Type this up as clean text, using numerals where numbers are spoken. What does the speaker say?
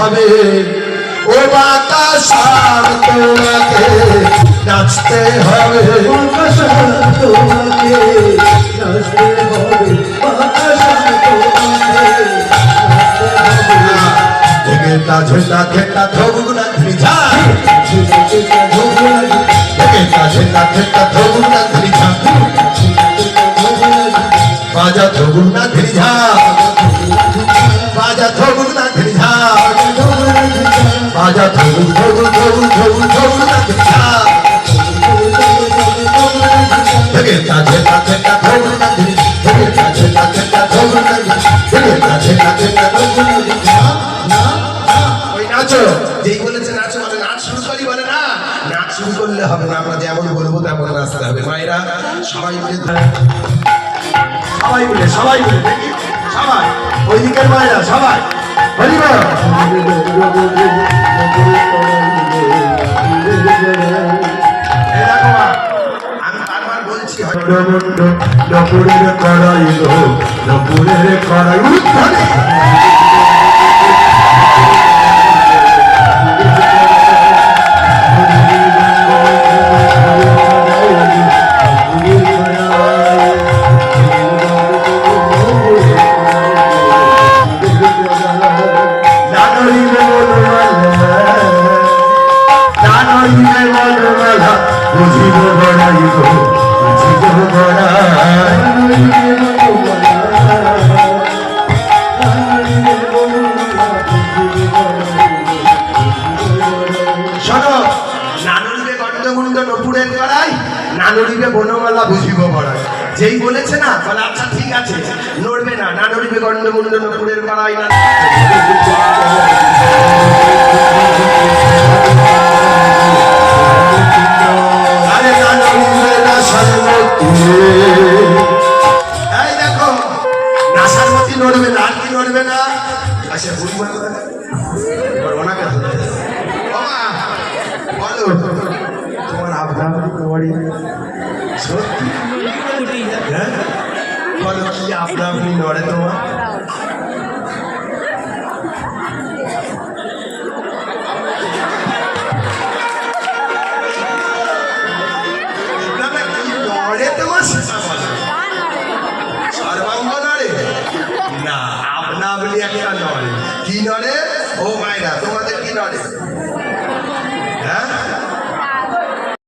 হবে ও বাতাস তোমাকে নাচতে হবে বাতাস তোমাকে নাচতে হবে বাতাস তোমাকে ঝেঁটা ঝেঁটা ঝেঁটা ধবুনা ধরি ঝা ঝেঁটা ঝেঁটা ঝেঁটা ধবুনা ধরি ঝা বাজা ধবুনা ধরি ঝা বাজা ধবুনা ধরি ঝা বাজা ধবু ধবু ধবু ধবু ধবুনা ধরি ঝা ঝেঁটা ঝেঁটা ঝেঁটা ধবুনা ধরি ঝেঁটা ঝেঁটা ঝেঁটা ধবুনা ধরি ঝেঁটা ঝেঁটা ঝেঁটা ধবুনা ধরি নাচো যেই বলেছে নাচো মানে নাচ শুরু করি বলে না নাচ শুরু করলে হবে না আমরা যেমন বলবো তেমন নাচতে হবে মায়েরা সবাই মিলে সবাই মিলে দেখি সবাই ওই দিকের মায়েরা সবাই হরিবল আমি বারবার বলছি নপুরের কড়াই নপুরের কড়াই উত্তরে বনমালা বুঝিব পড়ায় যেই বলেছে না বলে আচ্ছা ঠিক আছে নড়বে না না নড়বে গন্ডমুন্ড নপুরের পাড়ায় না আরে না নড়বে না সর্বতি এই দেখো না সর্বতি নড়বে না আর কি নড়বে না আচ্ছা বুঝবো না কেন বলো তোমার আপনার বাড়ি সত্যি হ্যাঁ বলো কি আপনা আপনি নড়ে তোমার নড়ে তোমার সেটা বলো সর্বাঙ্গ নড়ে না আপনা আপনি একটা নড়ে কি নড়ে ও মায়েরা তোমাদের কি নড়ে